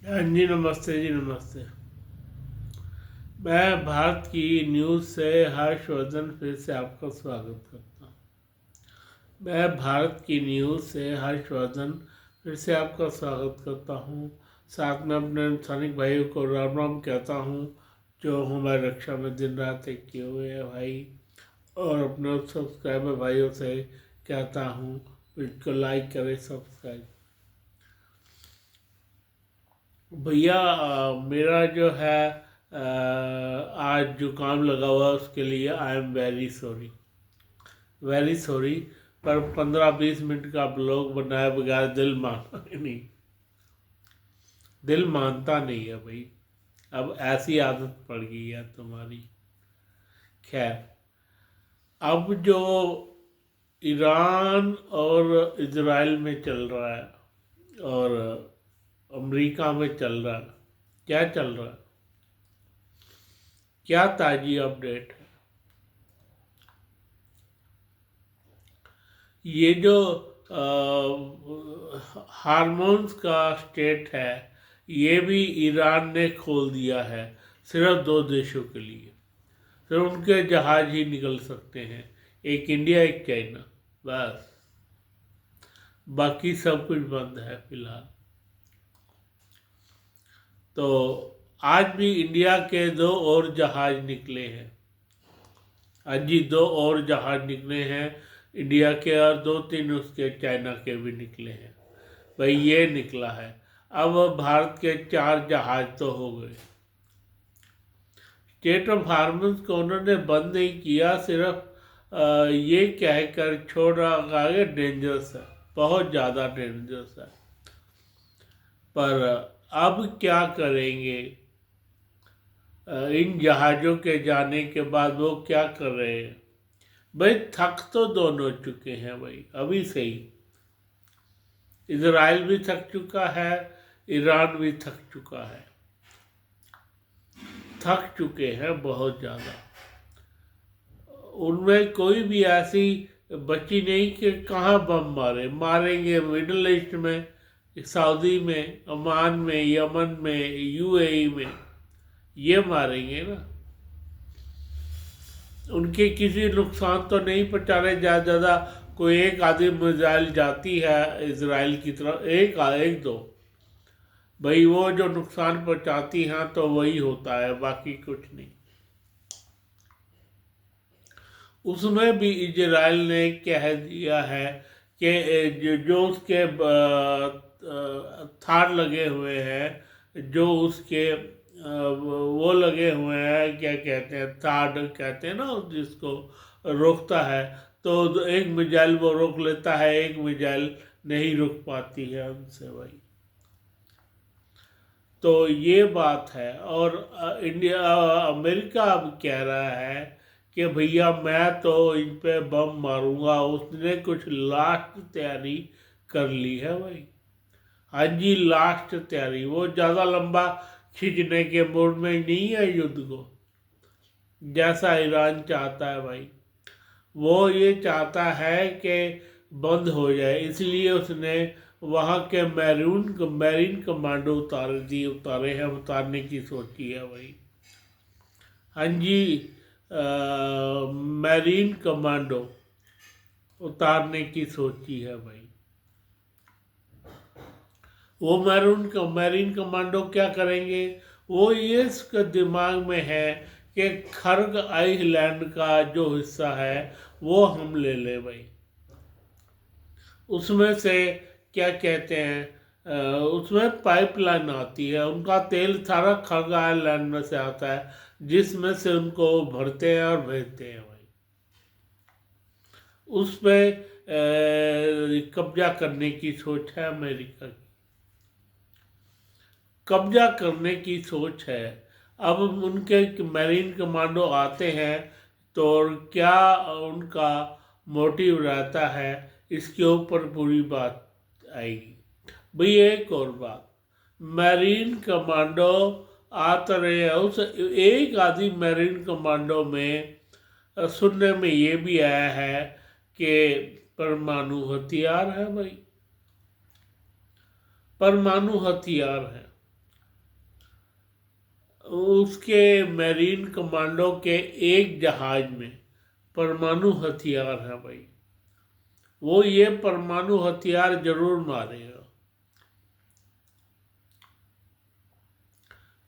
हाँ जी, नमस्ते जी, नमस्ते। मैं भारत की न्यूज़ से हर्षवर्धन फिर से आपका स्वागत करता हूँ। मैं भारत की न्यूज़ से हर्षवर्धन फिर से आपका स्वागत करता हूँ। साथ में अपने सैनिक भाइयों को राम राम कहता हूँ, जो हमारी रक्षा में दिन रात एक किए हुए हैं भाई। और अपने सब्सक्राइबर भाइयों से कहता हूँ, वीडियो को लाइक करें, सब्सक्राइब। भैया मेरा जो है आज जुकाम लगा हुआ है, उसके लिए I am very sorry, very sorry. पर 15-20 मिनट का ब्लॉग बनाए बगैर दिल मानता नहीं, दिल मानता नहीं है भाई। अब ऐसी आदत पड़ गई है तुम्हारी। खैर, अब जो ईरान और इजराइल में चल रहा है और अमेरिका में चल रहा है, क्या चल रहा है, क्या ताज़ी अपडेट है? ये जो हार्मोन्स का स्टेट है, ये भी ईरान ने खोल दिया है, सिर्फ 2 देशों के लिए। सिर्फ उनके जहाज ही निकल सकते हैं, एक इंडिया एक चाइना, बस। बाकी सब कुछ बंद है फिलहाल। तो आज भी इंडिया के 2 और जहाज निकले हैं। आज ही 2 और जहाज निकले हैं इंडिया के, और 2-3 उसके चाइना के भी निकले हैं भाई। ये निकला है। अब भारत के 4 जहाज तो हो गए। स्टेट ऑफ हार्मोन्स को उन्होंने बंद नहीं किया, सिर्फ ये कहकर छोड़ रहा है डेंजरस है, बहुत ज़्यादा डेंजरस है। पर अब क्या करेंगे? इन जहाज़ों के जाने के बाद वो क्या कर रहे हैं भाई? थक तो दोनों चुके हैं भाई, अभी से ही। इजराइल भी थक चुका है, ईरान भी थक चुका है, थक चुके हैं बहुत ज़्यादा। उनमें कोई भी ऐसी बची नहीं कि कहाँ बम मारेंगे मिडिल ईस्ट में, सऊदी में, ओमान में, यमन में, यूएई में, ये मारेंगे ना। उनके किसी नुकसान तो नहीं पहुँचा रहे ज़्यादा। कोई एक आधी मिसाइल जाती है इसराइल की तरफ, एक दो भाई, वो जो नुकसान पहुँचाती हैं तो वही होता है, बाकी कुछ नहीं। उसमें भी इजराइल ने कह दिया है कि जो उसके थार लगे हुए हैं, जो उसके वो लगे हुए हैं, क्या कहते हैं, थार कहते हैं ना जिसको रोकता है, तो एक मिसाइल वो रोक लेता है, एक मिसाइल नहीं रोक पाती है उनसे भाई। तो ये बात है। और अमेरिका अब कह रहा है कि भैया मैं तो इन पे बम मारूंगा। उसने कुछ लास्ट तैयारी कर ली है भाई। हाँ जी, लास्ट तैयारी। वो ज़्यादा लंबा खींचने के मूड में नहीं है युद्ध को, जैसा ईरान चाहता है भाई। वो ये चाहता है कि बंद हो जाए, इसलिए उसने वहाँ के मैरीन कमांडो उतारे हैं, उतारने की सोची है भाई। हाँ जी, मैरीन कमांडो उतारने की सोची है भाई। वो मैरीन कमांडो क्या करेंगे? वो ये इसके दिमाग में है कि खर्ग आइलैंड का जो हिस्सा है वो हम ले ले भाई। उसमें से क्या कहते हैं, उसमें पाइपलाइन आती है, उनका तेल सारा खर्ग आइलैंड में से आता है, जिसमें से उनको भरते हैं और भेजते हैं भाई। उस पर कब्जा करने की सोच है अमेरिका की, कब्जा करने की सोच है। अब उनके मैरीन कमांडो आते हैं तो क्या उनका मोटिव रहता है, इसके ऊपर पूरी बात आएगी भाई। एक और बात, मैरीन कमांडो आते रहे, उस एक आधी मैरीन कमांडो में सुनने में ये भी आया है कि परमाणु हथियार है भाई, परमाणु हथियार है। उसके मैरीन कमांडो के एक जहाज में परमाणु हथियार है भाई, वो ये परमाणु हथियार जरूर मारेगा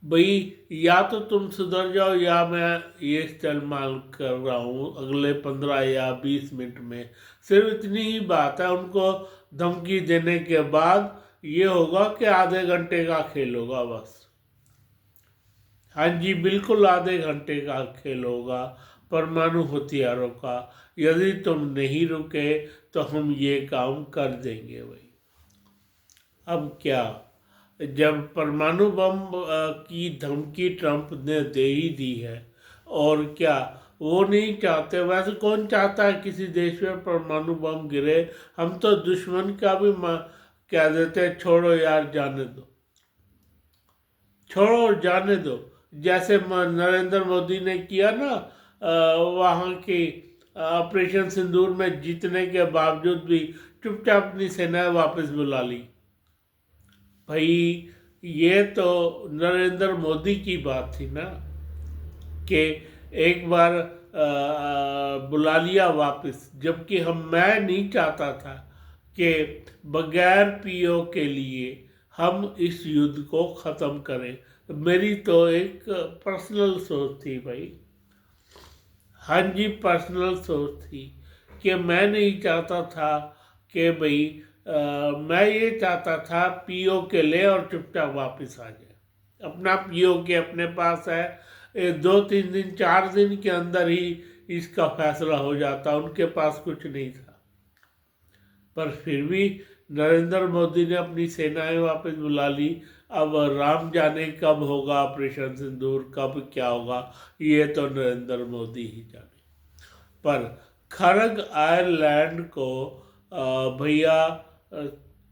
भाई। या तो तुम सुधर जाओ या मैं ये इस्तेमाल कर रहा हूँ अगले 15 या 20 मिनट में। सिर्फ इतनी ही बात है। उनको धमकी देने के बाद ये होगा कि आधे घंटे का खेल होगा बस। हाँ जी, बिल्कुल आधे घंटे का खेल होगा परमाणु हथियारों का। यदि तुम नहीं रुके तो हम ये काम कर देंगे भाई। अब क्या, जब परमाणु बम की धमकी ट्रंप ने दे ही दी है, और क्या वो नहीं चाहते? वैसे कौन चाहता है किसी देश में परमाणु बम गिरे? हम तो दुश्मन का भी कह देते हैं छोड़ो यार, जाने दो, छोड़ो जाने दो। जैसे नरेंद्र मोदी ने किया ना वहाँ की ऑपरेशन सिंदूर में जीतने के बावजूद भी चुपचाप अपनी सेनाएं वापस बुला ली भाई। ये तो नरेंद्र मोदी की बात थी ना कि एक बार बुला लिया वापस, जबकि मैं नहीं चाहता था कि बगैर पीओ के लिए हम इस युद्ध को ख़त्म करें। मेरी तो एक पर्सनल सोच थी भाई। हाँ जी, पर्सनल सोच थी कि मैं नहीं चाहता था कि भाई मैं ये चाहता था पीओ के ले और चुपचाप वापस आ जाए। अपना पीओ के अपने पास है, 2-3 दिन 4 दिन के अंदर ही इसका फैसला हो जाता, उनके पास कुछ नहीं था। पर फिर भी नरेंद्र मोदी ने अपनी सेनाएं वापस बुला ली। अब राम जाने कब होगा ऑपरेशन सिंदूर, कब क्या होगा, ये तो नरेंद्र मोदी ही जाने। पर खड़ग आयरलैंड को भैया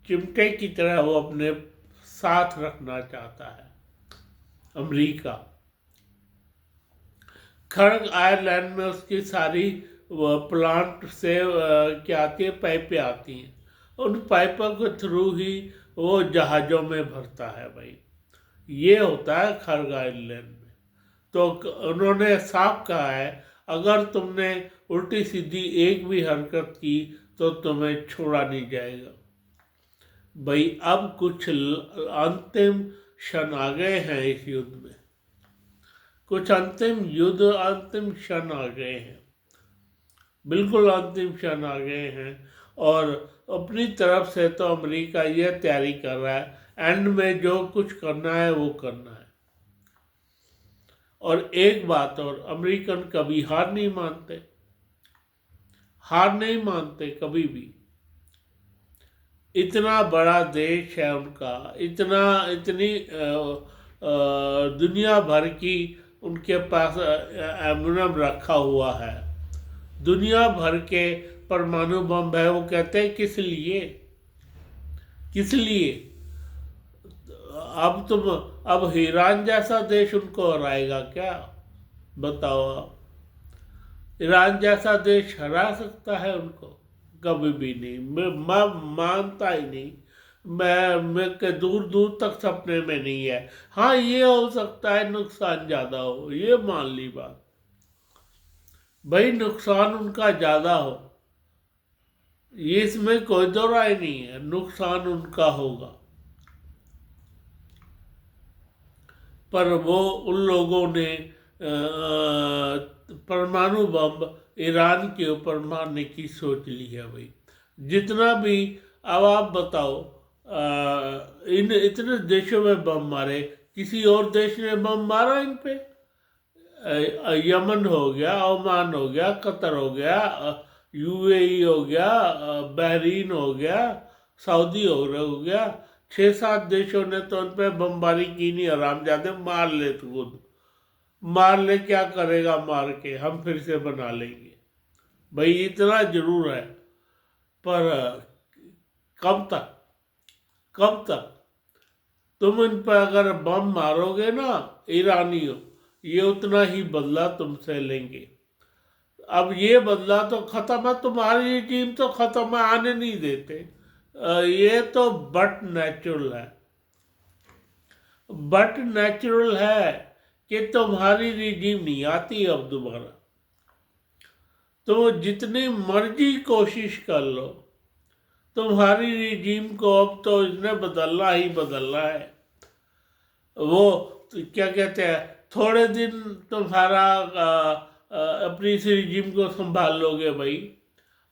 चिमटे की तरह वो अपने साथ रखना चाहता है अमेरिका। खड़ग आयरलैंड में उसकी सारी प्लांट से क्या आती है, पाइपें आती हैं। उन पाइपों के थ्रू ही वो जहाज़ों में भरता है भाई। ये होता है खड़ग आयरलैंड में। तो उन्होंने साफ कहा है, अगर तुमने उल्टी सीधी एक भी हरकत की तो तुम्हें छोड़ा नहीं जाएगा भाई। अब कुछ अंतिम क्षण आ गए हैं इस युद्ध में, कुछ अंतिम क्षण आ गए हैं, बिल्कुल अंतिम क्षण आ गए हैं। और अपनी तरफ से तो अमेरिका यह तैयारी कर रहा है, एंड में जो कुछ करना है वो करना है। और एक बात और, अमेरिकन कभी हार नहीं मानते, हार नहीं मानते कभी भी। इतना बड़ा देश है उनका, इतनी दुनिया भर की उनके पास एम्बुलम रखा हुआ है, दुनिया भर के परमाणु बम है। वो कहते हैं किस लिए, किस लिए? अब ईरान जैसा देश उनको हराएगा क्या? बताओ आप। ईरान जैसा देश हरा सकता है उनको? कभी भी नहीं। मैं मानता ही नहीं। मैं के दूर दूर तक सपने में नहीं है। हाँ, ये हो सकता है नुकसान ज़्यादा हो, ये मान ली बात भाई, नुकसान उनका ज़्यादा हो, ये इसमें कोई दो राय नहीं है, नुकसान उनका होगा। पर वो उन लोगों ने परमाणु बम ईरान के ऊपर मारने की सोच ली है भाई। जितना भी, अब आप बताओ, इन इतने देशों में बम मारे, किसी और देश ने बम मारा इन पे? यमन हो गया, ओमान हो गया, कतर हो गया, यूएई हो गया, बहरीन हो गया, सऊदी हो गया। 6-7 देशों ने तो उन पर बमबारी की नहीं, हरामजादे मार ले तो खुद मार ले, क्या करेगा मार के, हम फिर से बना लेंगे भाई, इतना जरूर है। पर कब तक, कब तक? तुम इन पर अगर बम मारोगे ना ईरानियों, ये उतना ही बदला तुमसे लेंगे। अब ये बदला तो खत्म है, तुम्हारी टीम तो खत्म है, आने नहीं देते। ये तो बट नेचुरल है, बट नेचुरल है कि तुम्हारी रिजीम नहीं आती अब दोबारा। तो जितनी मर्जी कोशिश कर लो, तुम्हारी रिजीम को अब तो इसने बदलना ही बदलना है। वो क्या कहते हैं, थोड़े दिन तुम्हारा अपनी इस रिजीम को संभाल लोगे भाई।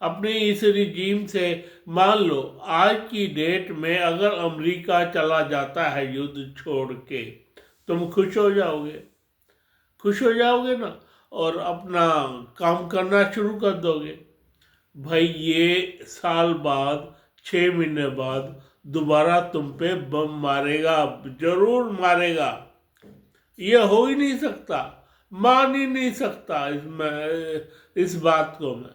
अपनी इस रिजीम से मान लो आज की डेट में अगर अमेरिका चला जाता है युद्ध छोड़ के, तुम खुश हो जाओगे? खुश हो जाओगे ना, और अपना काम करना शुरू कर दोगे। भाई ये साल बाद, 6 महीने बाद दोबारा तुम पे बम मारेगा, जरूर मारेगा। ये हो ही नहीं सकता, मान ही नहीं सकता इसमें इस बात को मैं।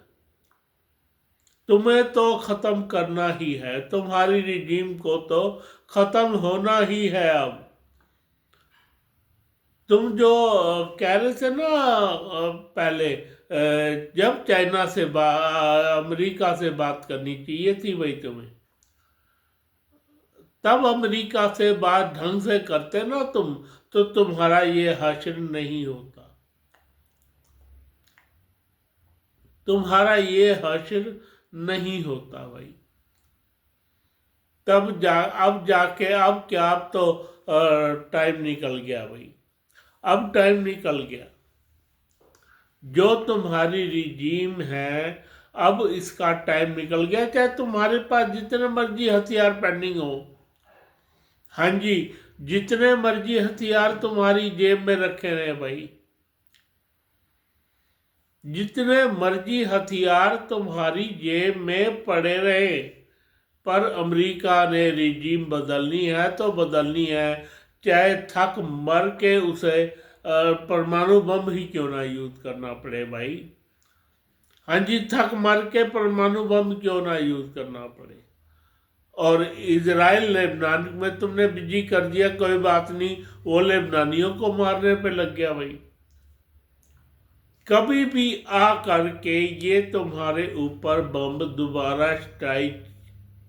तुम्हें तो खत्म करना ही है, तुम्हारी रिजीम को तो खत्म होना ही है अब। तुम जो कह रहे थे ना पहले, जब चाइना से अमेरिका से बात करनी चाहिए थी भाई तुम्हें, तब अमेरिका से बात ढंग से करते ना तुम, तो तुम्हारा ये हश्र नहीं होता। तुम्हारा ये हश्र नहीं होता भाई। तब अब जाके, अब क्या, अब तो टाइम निकल गया भाई, अब टाइम निकल गया। जो तुम्हारी रिजीम है, अब इसका टाइम निकल गया। चाहे तुम्हारे पास जितने मर्जी हथियार पेंडिंग हो, हाँ जी, जितने मर्जी हथियार तुम्हारी जेब में रखे रहे भाई, जितने मर्जी हथियार तुम्हारी जेब में पड़े रहे, पर अमेरिका ने रिजीम बदलनी है तो बदलनी है, चाहे थक मर के उसे परमाणु बम ही क्यों ना यूज करना पड़े भाई। हाँ जी, थक मर के परमाणु बम क्यों ना यूज करना पड़े। और इजराइल लेबनान में तुमने बिजी कर दिया, कोई बात नहीं, वो लेबनानियों को मारने पे लग गया भाई। कभी भी आ करके ये तुम्हारे ऊपर बम दोबारा स्ट्राइक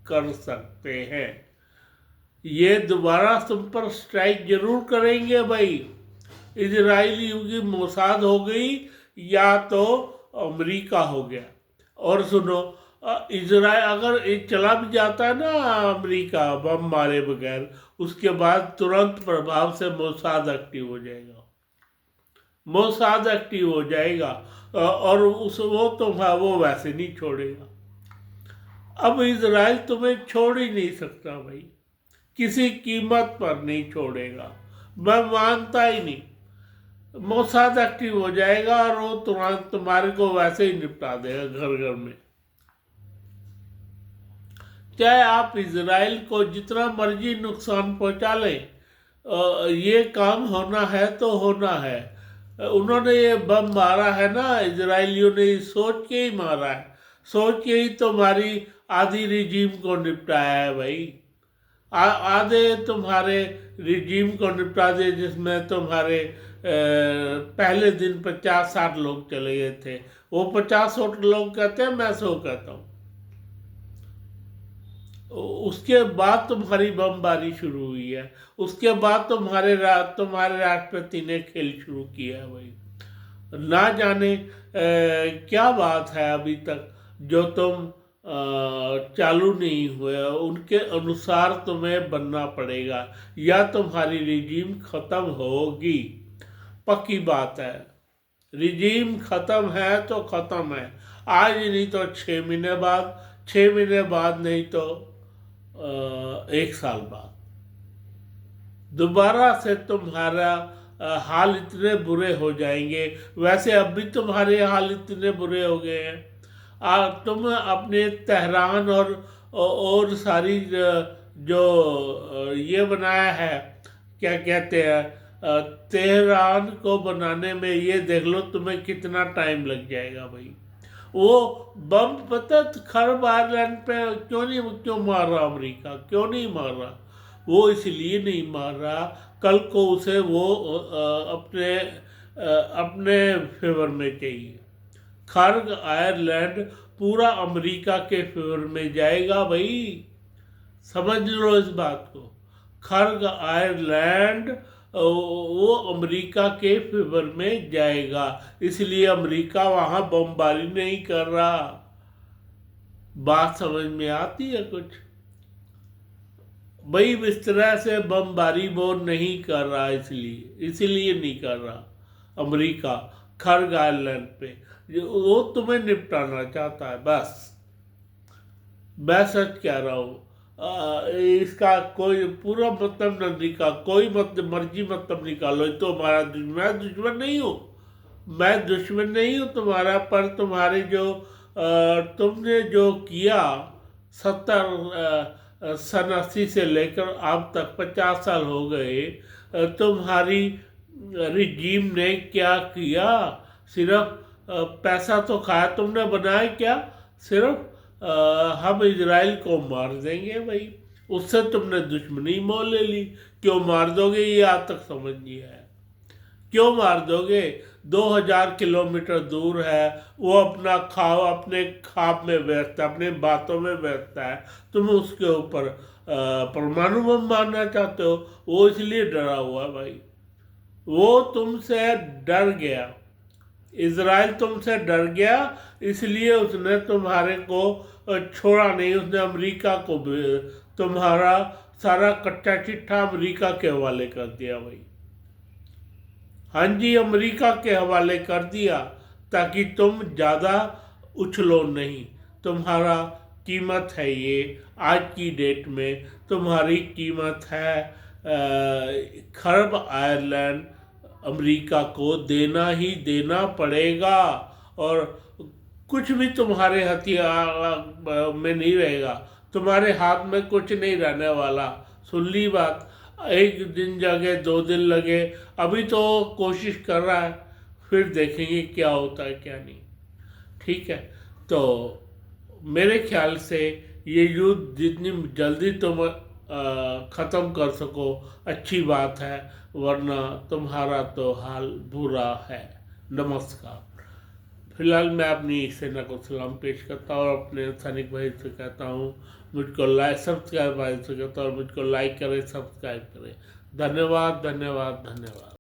कर सकते हैं। ये दोबारा तुम पर स्ट्राइक जरूर करेंगे भाई। इजराइली की मोसाद हो गई या तो अमेरिका हो गया। और सुनो, इजराइल अगर चला भी जाता है ना अमेरिका बम मारे बगैर, उसके बाद तुरंत प्रभाव से मोसाद एक्टिव हो जाएगा। मोसाद एक्टिव हो जाएगा और वो वैसे नहीं छोड़ेगा। अब इजराइल तुम्हें छोड़ ही नहीं सकता भाई, किसी कीमत पर नहीं छोड़ेगा, मैं मानता ही नहीं। मोसाद एक्टिव हो जाएगा और वो तुरंत तुम्हारे को वैसे ही निपटा देगा घर घर में। चाहे आप इजराइल को जितना मर्जी नुकसान पहुंचा लें, ये काम होना है तो होना है। उन्होंने ये बम मारा है ना, इजराइलियों ने सोच के ही मारा है, सोच के ही तुम्हारी आधी रिजीम को निपटाया है भाई। आधे तुम्हारे रिजीम को निपटा दिए, जिसमें तुम्हारे पहले दिन 50-60 लोग चले गए थे। वो 50 लोग कहते हैं, मैं 100 कहता हूँ। उसके बाद तुम्हारी बमबारी शुरू हुई है, उसके बाद तुम्हारे राष्ट्रपति ने खेल शुरू किया है भाई। ना जाने क्या बात है अभी तक जो तुम चालू नहीं हुए, उनके अनुसार तुम्हें बनना पड़ेगा या तुम्हारी रिजीम खत्म होगी। पक्की बात है, रिजीम खत्म है तो खत्म है, आज नहीं तो 6 महीने बाद, 6 महीने बाद नहीं तो 1 साल बाद दोबारा से तुम्हारा हाल इतने बुरे हो जाएंगे। वैसे अब भी तुम्हारे हाल इतने बुरे हो गए हैं। तुम अपने तेहरान और सारी जो ये बनाया है, क्या कहते हैं, तेहरान को बनाने में ये देख लो तुम्हें कितना टाइम लग जाएगा भाई। वो बम पता खरब आयरलैंड पे क्यों मार रहा अमेरिका, क्यों नहीं मार रहा? वो इसलिए नहीं मार रहा, कल को उसे वो अपने फेवर में चाहिए। खर्ग आयरलैंड पूरा अमेरिका के फेवर में जाएगा भाई, समझ लो इस बात को। खर्ग आयरलैंड वो अमेरिका के फेवर में जाएगा, इसलिए अमेरिका वहाँ बमबारी नहीं कर रहा। बात समझ में आती है कुछ? भाई इस तरह से बमबारी वो नहीं कर रहा, इसलिए नहीं कर रहा अमेरिका खर्ग आइलैंड पे, वो तुम्हें निपटाना चाहता है बस। मैं सच कह रहा हूँ, इसका कोई पूरा मतलब न निकाल, कोई मतलब मर्जी मतलब निकालो, तो हमारा मैं दुश्मन नहीं हूँ, मैं दुश्मन नहीं हूँ तुम्हारा, पर तुम्हारे जो तुमने जो किया 70 सन 80 से लेकर अब तक 50 साल हो गए, तुम्हारी रिजीम ने क्या किया? सिर्फ पैसा तो खाया, तुमने बनाया क्या? सिर्फ हम इजराइल को मार देंगे भाई, उससे तुमने दुश्मनी मोल ले ली। क्यों मार दोगे ये आज तक समझ नहीं है, क्यों मार दोगे? 2000 किलोमीटर दूर है, वो अपना अपने खाब में व्यस्त है, अपने बातों में व्यस्त है, तुम उसके ऊपर परमाणु बम मारना चाहते हो। वो इसलिए डरा हुआ है भाई, वो तुमसे डर गया, इजराइल तुमसे डर गया, इसलिए उसने तुम्हारे को छोड़ा नहीं, उसने अमेरिका को तुम्हारा सारा कच्चा चिट्ठा अमेरिका के हवाले कर दिया भाई। हाँ जी, अमेरिका के हवाले कर दिया ताकि तुम ज़्यादा उछलो नहीं। तुम्हारा कीमत है ये, आज की डेट में तुम्हारी कीमत है खर्ब आयरलैंड अमेरिका को देना ही देना पड़ेगा, और कुछ भी तुम्हारे हथियार में नहीं रहेगा, तुम्हारे हाथ में कुछ नहीं रहने वाला। सुन ली बात? एक दिन लगे 2 दिन लगे, अभी तो कोशिश कर रहा है, फिर देखेंगे क्या होता है क्या नहीं। ठीक है, तो मेरे ख्याल से ये युद्ध जितनी जल्दी तुम ख़त्म कर सको अच्छी बात है, वरना तुम्हारा तो हाल बुरा है। नमस्कार। फिलहाल मैं अपनी सेना को सलाम पेश करता हूँ और अपने सैनिक भाई से कहता हूँ मुझको लाइक सब्सक्राइब भाई से कहता हूँ, मुझको लाइक करें, सब्सक्राइब करें। धन्यवाद धन्यवाद धन्यवाद।